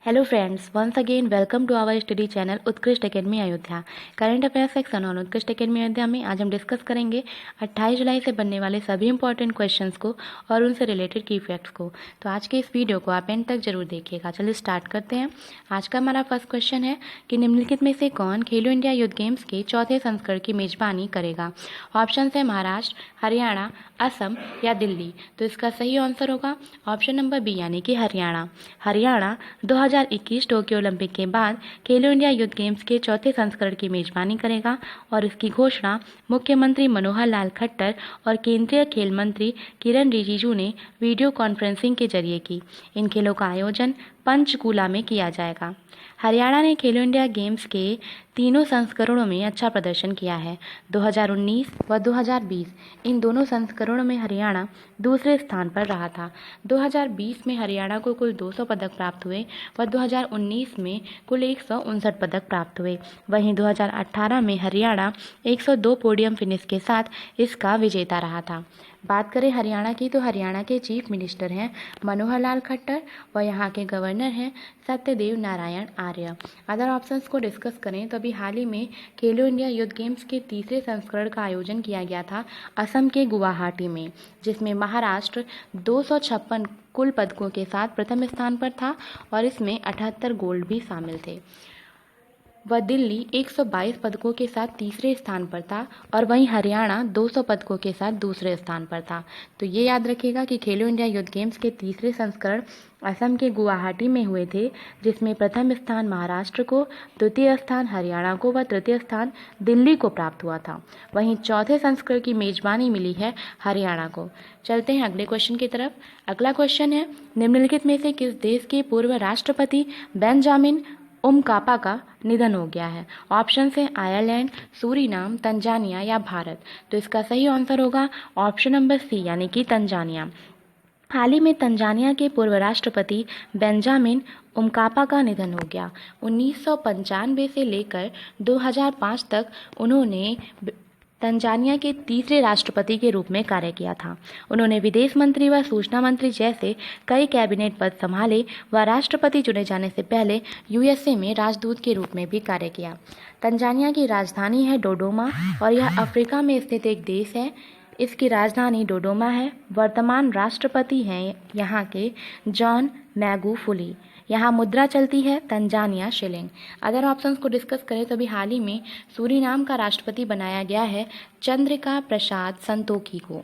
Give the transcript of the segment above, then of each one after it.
Hello friends, once again welcome to our study channel Utkrisht academy Ayodhya. Current affairs section on Utkrisht academy Ayodhya में आज हम discuss करेंगे 28 जुलाई से बनने वाले सभी इंपॉर्टेंट क्वेश्चंस को और उनसे रिलेटेड की फैक्ट्स को। तो आज के इस वीडियो को आप एंड तक जरूर देखिएगा। चलिए स्टार्ट करते हैं। आज का हमारा फर्स्ट क्वेश्चन है कि निम्नलिखित में से कौन खेलो इंडिया यूथ गेम्स के चौथे संस्करण की मेजबानी करेगा। ऑप्शन है महाराष्ट्र, हरियाणा, असम या दिल्ली। तो इसका सही आंसर होगा ऑप्शन नंबर बी यानी कि हरियाणा। हरियाणा 2021 टोक्यो ओलंपिक के बाद खेलो इंडिया यूथ गेम्स के चौथे संस्करण की मेजबानी करेगा और इसकी घोषणा मुख्यमंत्री मनोहर लाल खट्टर और केंद्रीय खेल मंत्री किरण रिजिजू ने वीडियो कॉन्फ्रेंसिंग के जरिए की। इन खेलों का आयोजन पंचकूला में किया जाएगा। हरियाणा ने खेलो इंडिया गेम्स के तीनों संस्करणों में अच्छा प्रदर्शन किया है। 2019 व 2020 इन दोनों संस्करणों में हरियाणा दूसरे स्थान पर रहा था। 2020 में हरियाणा को कुल 200 पदक प्राप्त हुए व 2019 में कुल 159 पदक प्राप्त हुए। वहीं 2018 में हरियाणा 102 पोडियम फिनिश के साथ इसका विजेता रहा था। बात करें हरियाणा की तो हरियाणा के चीफ मिनिस्टर हैं मनोहर लाल खट्टर व यहाँ के गवर्नर हैं सत्यदेव नारायण आर्य। अदर ऑप्शंस को डिस्कस करें तो अभी हाल ही में खेलो इंडिया यूथ गेम्स के तीसरे संस्करण का आयोजन किया गया था असम के गुवाहाटी में, जिसमें महाराष्ट्र 256 कुल पदकों के साथ प्रथम स्थान पर था और इसमें 78 गोल्ड भी शामिल थे। वह दिल्ली 122 पदकों के साथ तीसरे स्थान पर था और वहीं हरियाणा 200 पदकों के साथ दूसरे स्थान पर था। तो ये याद रखिएगा कि खेलो इंडिया यूथ गेम्स के तीसरे संस्करण असम के गुवाहाटी में हुए थे, जिसमें प्रथम स्थान महाराष्ट्र को, द्वितीय स्थान हरियाणा को व तृतीय स्थान दिल्ली को प्राप्त हुआ था। वहीं चौथे संस्करण की मेजबानी मिली है हरियाणा को। चलते हैं अगले क्वेश्चन की तरफ। अगला क्वेश्चन है निम्नलिखित में से किस देश के पूर्व राष्ट्रपति बेंजामिन उमकापा का निधन हो गया है। ऑप्शन है आयरलैंड, सूरीनाम, तंजानिया या भारत। तो इसका सही आंसर होगा ऑप्शन नंबर सी यानी कि तंजानिया। हाल ही में तंजानिया के पूर्व राष्ट्रपति बेंजामिन उमकापा का निधन हो गया। 1995 से लेकर 2005 तक उन्होंने तंजानिया के तीसरे राष्ट्रपति के रूप में कार्य किया था। उन्होंने विदेश मंत्री व सूचना मंत्री जैसे कई कैबिनेट पद संभाले व राष्ट्रपति चुने जाने से पहले यूएसए में राजदूत के रूप में भी कार्य किया। तंजानिया की राजधानी है डोडोमा और यह अफ्रीका में स्थित एक देश है। इसकी राजधानी डोडोमा है। वर्तमान राष्ट्रपति हैं यहाँ के जॉन मैगुफुली। यहाँ मुद्रा चलती है तंजानिया शिलिंग। अदर ऑप्शंस को डिस्कस करें तो अभी हाल ही में सूरीनाम का राष्ट्रपति बनाया गया है चंद्रिका प्रसाद संतोखी को।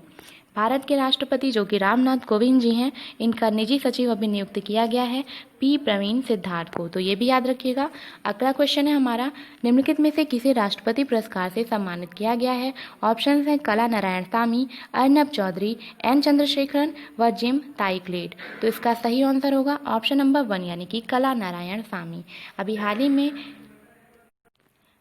भारत के राष्ट्रपति जो कि रामनाथ कोविंद जी हैं, इनका निजी सचिव अभी नियुक्त किया गया है पी प्रवीण सिद्धार्थ को। तो ये भी याद रखिएगा। अगला क्वेश्चन है हमारा निम्नलिखित में से किसे राष्ट्रपति पुरस्कार से सम्मानित किया गया है। ऑप्शन हैं कला नारायण सामी, अर्नब चौधरी, एन चंद्रशेखरन व जिम ताइकलेट। तो इसका सही आंसर होगा ऑप्शन नंबर 1 यानी कि कला नारायण सामी। अभी हाल ही में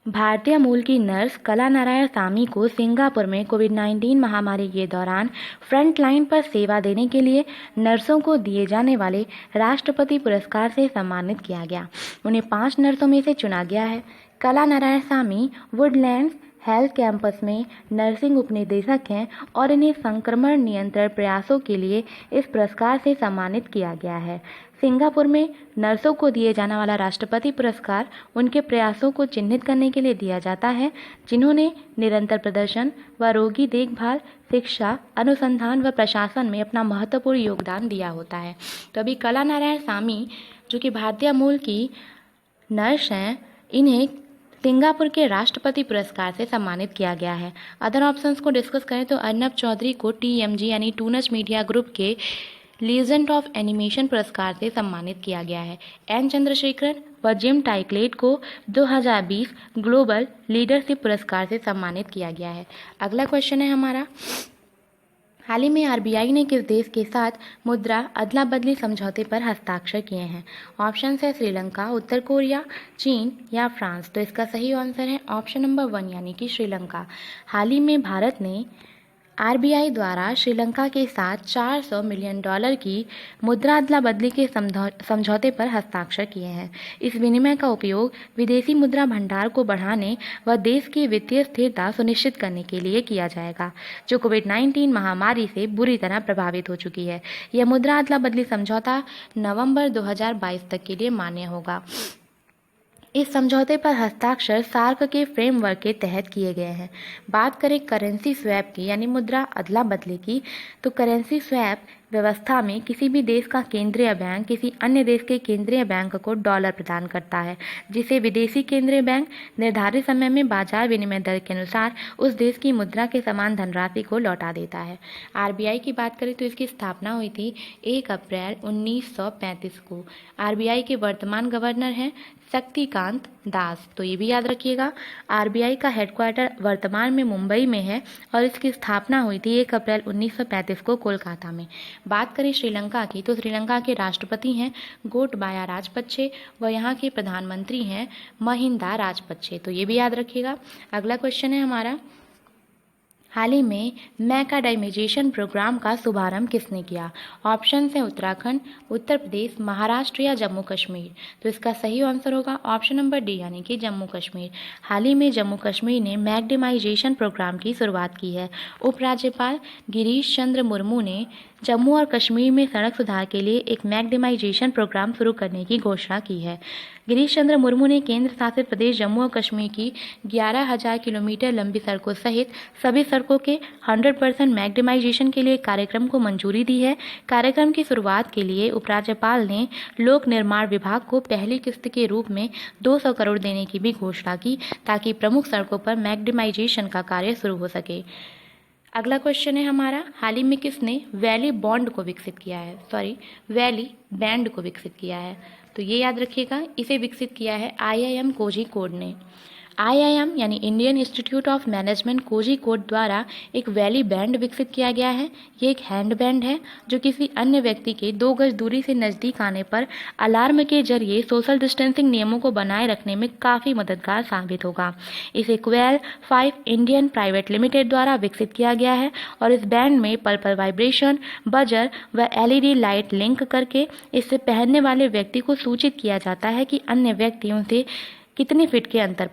भारतीय मूल की नर्स कला नारायण सामी को सिंगापुर में कोविड-19 महामारी के दौरान फ्रंट लाइन पर सेवा देने के लिए नर्सों को दिए जाने वाले राष्ट्रपति पुरस्कार से सम्मानित किया गया। उन्हें 5 नर्सों में से चुना गया है। कला नारायण सामी वुडलैंड्स हेल्थ कैंपस में नर्सिंग उपनिदेशक हैं और इन्हें संक्रमण नियंत्रण प्रयासों के लिए इस पुरस्कार से सम्मानित किया गया है। सिंगापुर में नर्सों को दिए जाने वाला राष्ट्रपति पुरस्कार उनके प्रयासों को चिन्हित करने के लिए दिया जाता है, जिन्होंने निरंतर प्रदर्शन व रोगी देखभाल, शिक्षा, अनुसंधान व प्रशासन में अपना महत्वपूर्ण योगदान दिया होता है। तो अभी कला नारायण सामी जो कि भारतीय मूल की नर्स हैं, इन्हें सिंगापुर के राष्ट्रपति पुरस्कार से सम्मानित किया गया है। अदर ऑप्शंस को डिस्कस करें तो अर्नब चौधरी को टीएमजी यानी टूनच मीडिया ग्रुप के लीजेंड ऑफ एनिमेशन पुरस्कार से सम्मानित किया गया है। एन चंद्रशेखरन व जिम टाइकलेट को 2020 ग्लोबल लीडरशिप पुरस्कार से सम्मानित किया गया है। अगला क्वेश्चन है हमारा हाल ही में आरबीआई ने किस देश के साथ मुद्रा अदला बदली समझौते पर हस्ताक्षर किए हैं। ऑप्शन है श्रीलंका, उत्तर कोरिया, चीन या फ्रांस। तो इसका सही आंसर है ऑप्शन नंबर 1 यानी कि श्रीलंका। हाल ही में भारत ने आरबीआई द्वारा श्रीलंका के साथ $400 मिलियन की मुद्रा अदला बदली के समझौते पर हस्ताक्षर किए हैं। इस विनिमय का उपयोग विदेशी मुद्रा भंडार को बढ़ाने व देश की वित्तीय स्थिरता सुनिश्चित करने के लिए किया जाएगा, जो कोविड-19 महामारी से बुरी तरह प्रभावित हो चुकी है। यह मुद्रा अदला बदली समझौता नवंबर 2022 तक के लिए मान्य होगा। इस समझौते पर हस्ताक्षर सार्क के फ्रेमवर्क के तहत किए गए हैं। बात करें करेंसी स्वैप की यानी मुद्रा अदला बदली की, तो करेंसी स्वैप व्यवस्था में किसी भी देश का केंद्रीय बैंक किसी अन्य देश के केंद्रीय बैंक को डॉलर प्रदान करता है, जिसे विदेशी केंद्रीय बैंक निर्धारित समय में बाजार विनिमय दर के अनुसार उस देश की मुद्रा के समान धनराशि को लौटा देता है। आरबीआई की बात करें तो इसकी स्थापना हुई थी 1 अप्रैल 1935 को। आरबीआई के वर्तमान गवर्नर हैं शक्तिकांत दास, तो ये भी याद रखिएगा। आरबीआई का हेडक्वार्टर वर्तमान में मुंबई में है और इसकी स्थापना हुई थी 1 अप्रैल 1935 को कोलकाता में। बात करें श्रीलंका की, तो श्रीलंका के राष्ट्रपति हैं गोटबाया राजपक्षे व यहाँ के प्रधानमंत्री हैं महिंदा राजपक्षे, तो ये भी याद रखिएगा। अगला क्वेश्चन है हमारा, हाल ही में मैकाडेमाइजेशन प्रोग्राम का शुभारंभ किसने किया? ऑप्शन है उत्तराखंड, उत्तर प्रदेश, महाराष्ट्र या जम्मू कश्मीर। तो इसका सही आंसर होगा ऑप्शन नंबर डी यानी कि जम्मू कश्मीर। हाल ही में जम्मू कश्मीर ने मैकाडेमाइजेशन प्रोग्राम की शुरुआत की है। उपराज्यपाल गिरीश चंद्र मुर्मू ने जम्मू और कश्मीर में सड़क सुधार के लिए एक मैकाडेमाइजेशन प्रोग्राम शुरू करने की घोषणा की है। गिरीश चंद्र मुर्मू ने केंद्र शासित प्रदेश जम्मू और कश्मीर की 11,000 किलोमीटर लंबी सड़कों सहित सभी सड़कों के 100% मैकाडेमाइजेशन के लिए कार्यक्रम को मंजूरी दी है। कार्यक्रम की शुरुआत के लिए उपराज्यपाल ने लोक निर्माण विभाग को पहली किस्त के रूप में 200 करोड़ देने की भी घोषणा की, ताकि प्रमुख सड़कों पर मैकाडेमाइजेशन का कार्य शुरू हो सके। अगला क्वेश्चन है हमारा, हाल ही में किसने वैली बैंड को विकसित किया है? तो ये याद रखिएगा, इसे विकसित किया है IIM कोझिकोड ने। IIM यानी Indian institute of management Kozhikode द्वारा एक वैली बैंड विकसित किया गया है। ये एक हैंड बैंड है जो किसी अन्य व्यक्ति के 2 गज दूरी से नज़दीक आने पर अलार्म के जरिए सोशल डिस्टेंसिंग नियमों को बनाए रखने में काफ़ी मददगार साबित होगा। इसे क्वेल 5 इंडियन प्राइवेट लिमिटेड द्वारा विकसित किया गया है और इस बैंड में पल पल वाइब्रेशन, बजर व LED लाइट लिंक करके इससे पहनने वाले व्यक्ति को सूचित किया जाता है कि अन्य व्यक्तियों से कितने फीट के अंतर।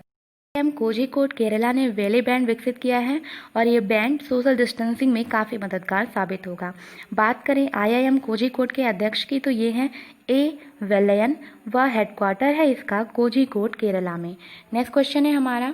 कोझिकोड केरला ने वैली बैंड विकसित किया है और ये बैंड सोशल डिस्टेंसिंग में काफ़ी मददगार साबित होगा। बात करें IIM कोझिकोड के अध्यक्ष की, तो ये हैं A वेलयन व हेडक्वार्टर है इसका कोझिकोड केरला में। नेक्स्ट क्वेश्चन है हमारा,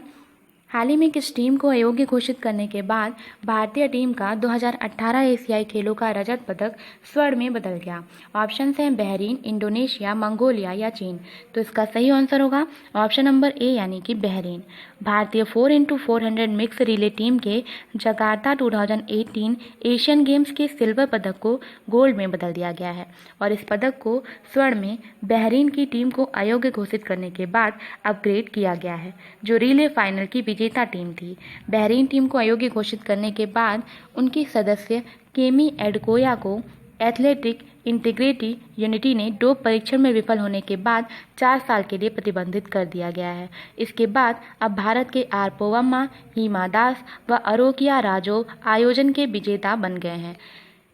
हाल ही में किस टीम को अयोग्य घोषित करने के बाद भारतीय टीम का 2018 एशियाई खेलों का रजत पदक स्वर्ण में बदल गया? ऑप्शन हैं बहरीन, इंडोनेशिया, मंगोलिया या चीन। तो इसका सही आंसर होगा ऑप्शन नंबर ए यानी कि बहरीन। भारतीय 4x400 मिक्स रिले टीम के जकार्ता 2018 एशियन गेम्स के सिल्वर पदक को गोल्ड में बदल दिया गया है और इस पदक को स्वर्ण में बहरीन की टीम को अयोग्य घोषित करने के बाद अपग्रेड किया गया है, जो रिले फाइनल की विजेता टीम थी। बहरीन टीम को अयोग्य घोषित करने के बाद उनकी सदस्य केमी एडकोया को एथलेटिक इंटीग्रिटी यूनिटी ने डोप परीक्षण में विफल होने के बाद 4 साल के लिए प्रतिबंधित कर दिया गया है। इसके बाद अब भारत के आर पोवम्मा, हिमा दास व अरोकिया राजो आयोजन के विजेता बन गए हैं।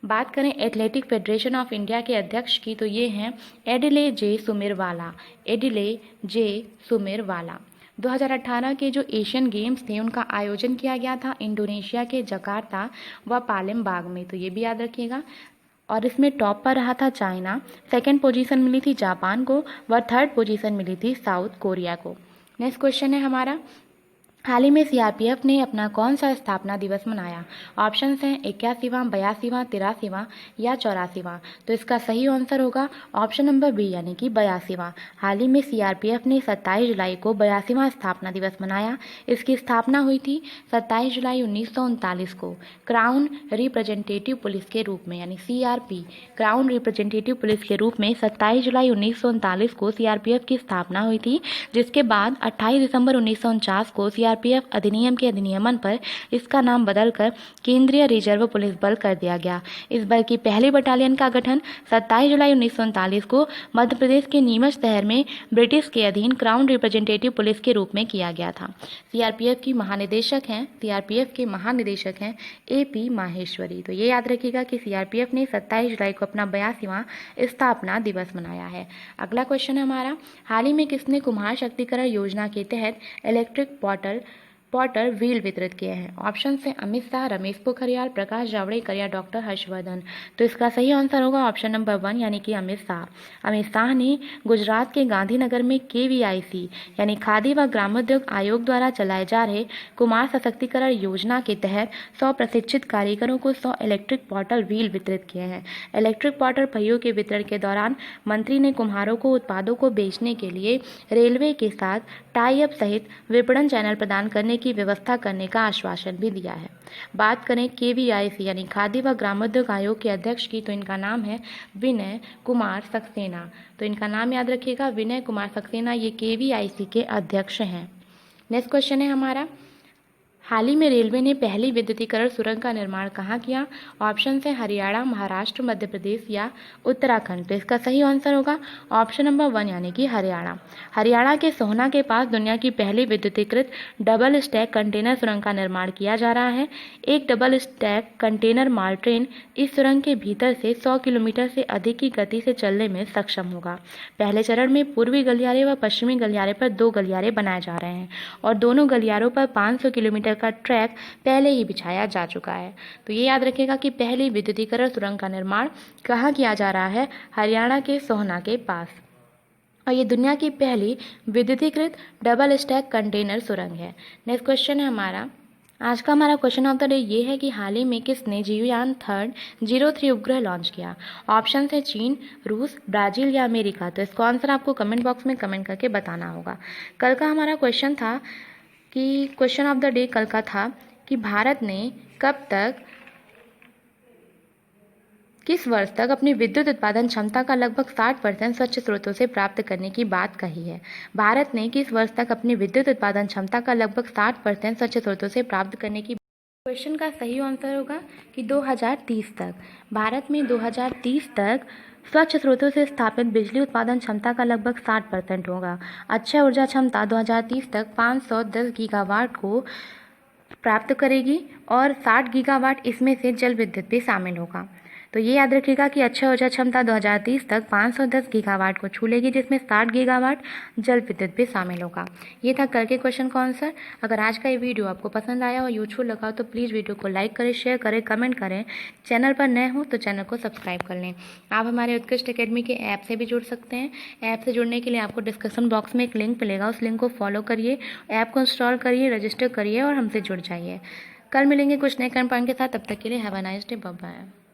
बात करें एथलेटिक फेडरेशन ऑफ इंडिया के अध्यक्ष की, तो ये हैं एडिले जे सुमिरवाला। 2018 के जो एशियन गेम्स थे उनका आयोजन किया गया था इंडोनेशिया के जकार्ता व पालेमबांग में, तो ये भी याद रखिएगा। और इसमें टॉप पर रहा था चाइना, सेकंड पोजीशन मिली थी जापान को व थर्ड पोजीशन मिली थी साउथ कोरिया को। नेक्स्ट क्वेश्चन है हमारा, हाल ही में CRPF ने अपना कौन सा स्थापना दिवस मनाया? ऑप्शंस हैं 81वां, 82वां, 83वां या 84वां। तो इसका सही आंसर होगा ऑप्शन नंबर बी यानी कि 82वां। हाल ही में CRPF ने 27 जुलाई को 82वां स्थापना दिवस मनाया। इसकी स्थापना हुई थी 27 जुलाई 1939 को क्राउन रिप्रेजेंटेटिव पुलिस के रूप में, यानी CRP क्राउन रिप्रेजेंटेटिव पुलिस के रूप में 27 जुलाई 1939 को CRPF की स्थापना हुई थी, जिसके बाद 28 दिसंबर 1949 को CRPF सीआरपीएफ अधिनियम के अधिनियमन पर इसका नाम बदलकर केंद्रीय रिजर्व पुलिस बल कर दिया गया। इस बल की पहली बटालियन का गठन 27 जुलाई 1939 को मध्य प्रदेश के नीमच शहर में ब्रिटिश के अधीन क्राउन रिप्रेजेंटेटिव पुलिस के रूप में किया गया था। सीआरपीएफ के महानिदेशक हैं AP माहेश्वरी। तो ये याद रखिएगा कि सीआरपीएफ ने 27 जुलाई को अपना 82वां स्थापना दिवस मनाया है। अगला क्वेश्चन है हमारा, हाल ही में किसने कुम्हार शक्तिकरण योजना के तहत इलेक्ट्रिक पॉटर व्हील वितरित किए हैं? ऑप्शन से अमित शाह, रमेश पोखरियाल, प्रकाश जावड़ेकर या डॉक्टर हर्षवर्धन। तो इसका सही आंसर होगा ऑप्शन नंबर 1 यानी कि अमित शाह। अमित शाह ने गुजरात के गांधीनगर में KVIC यानी खादी व ग्रामोद्योग आयोग द्वारा चलाए जा रहे कुमार सशक्तिकरण योजना के तहत 100 प्रशिक्षित कारीगरों को 100 इलेक्ट्रिक पॉटर व्हील वितरित किए हैं। इलेक्ट्रिक पॉटर पहियों के वितरण के दौरान मंत्री ने कुम्हारों को उत्पादों को बेचने के लिए रेलवे के साथ टाई अप सहित विपणन चैनल प्रदान करने की व्यवस्था करने का आश्वासन भी दिया है। बात करें KVIC यानी खादी व ग्रामोद्योग आयोग के अध्यक्ष की, तो इनका नाम है विनय कुमार सक्सेना। तो इनका नाम याद रखिएगा, विनय कुमार सक्सेना, ये KVIC के अध्यक्ष हैं। नेक्स्ट क्वेश्चन है हमारा, हाल ही में रेलवे ने पहली विद्युतीकरण सुरंग का निर्माण कहाँ किया? ऑप्शन है हरियाणा, महाराष्ट्र, मध्य प्रदेश या उत्तराखंड। तो इसका सही आंसर होगा ऑप्शन नंबर 1 यानी कि हरियाणा। हरियाणा के सोहना के पास दुनिया की पहली विद्युतीकृत डबल स्टैक कंटेनर सुरंग का निर्माण किया जा रहा है। एक डबल स्टैक कंटेनर माल ट्रेन इस सुरंग के भीतर से 100 किलोमीटर से अधिक की गति से चलने में सक्षम होगा। पहले चरण में पूर्वी गलियारे व पश्चिमी गलियारे पर 2 गलियारे बनाए जा रहे हैं और दोनों गलियारों पर 500 किलोमीटर का ट्रैक पहले ही बिछाया जा चुका है। तो ये याद रखिएगा कि पहली विद्युतीकरण सुरंग का निर्माण कहाँ किया जा रहा है? हरियाणा के सोहना के पास। और ये दुनिया की पहली विद्युतीकृत डबल स्टैक कंटेनर सुरंग है। नेक्स्ट क्वेश्चन है हमारा, आज का हमारा क्वेश्चन ऑफ द डे ये है कि हाल ही में किसने जीवयान 03 उपग्रह लॉन्च किया? ऑप्शन है चीन, रूस, ब्राजील या अमेरिका। तो इसका आंसर आपको कमेंट बॉक्स में कमेंट करके बताना होगा। कल का हमारा क्वेश्चन था कि क्वेश्चन ऑफ द डे कल का था कि भारत ने कब तक, किस वर्ष तक अपनी विद्युत उत्पादन क्षमता का लगभग 60% स्वच्छ स्रोतों से प्राप्त करने की बात कही है? भारत ने किस वर्ष तक अपनी विद्युत उत्पादन क्षमता का लगभग 60% स्वच्छ स्रोतों से प्राप्त करने की, क्वेश्चन का सही आंसर होगा कि 2030 तक। भारत में 2030 तक स्वच्छ स्रोतों से स्थापित बिजली उत्पादन क्षमता का लगभग 60% होगा। अक्षय ऊर्जा क्षमता 2030 तक 510 गीगावाट को प्राप्त करेगी और 60 गीगावाट इसमें से जल विद्युत भी शामिल होगा। तो ये याद रखिएगा कि अक्षय ऊर्जा क्षमता 2030 तक 510 गीगावाट को छू लेगी, जिसमें 60 गीगावाट जल विद्युत भी शामिल होगा। ये था कल के क्वेश्चन का आंसर। अगर आज का ये वीडियो आपको पसंद आया और यूजफुल लगा तो प्लीज़ वीडियो को लाइक करें, शेयर करें, कमेंट करें। चैनल पर नए हो तो चैनल को सब्सक्राइब कर लें। आप हमारे उत्कृष्ट एकेडमी के ऐप से भी जुड़ सकते हैं। ऐप से जुड़ने के लिए आपको डिस्क्रिप्शन बॉक्स में एक लिंक मिलेगा, उस लिंक को फॉलो करिए, ऐप को इंस्टॉल करिए, रजिस्टर करिए और हमसे जुड़ जाइए। कल मिलेंगे कुछ नए कंटेंट के साथ, तब तक के लिए have a nice day, bye bye.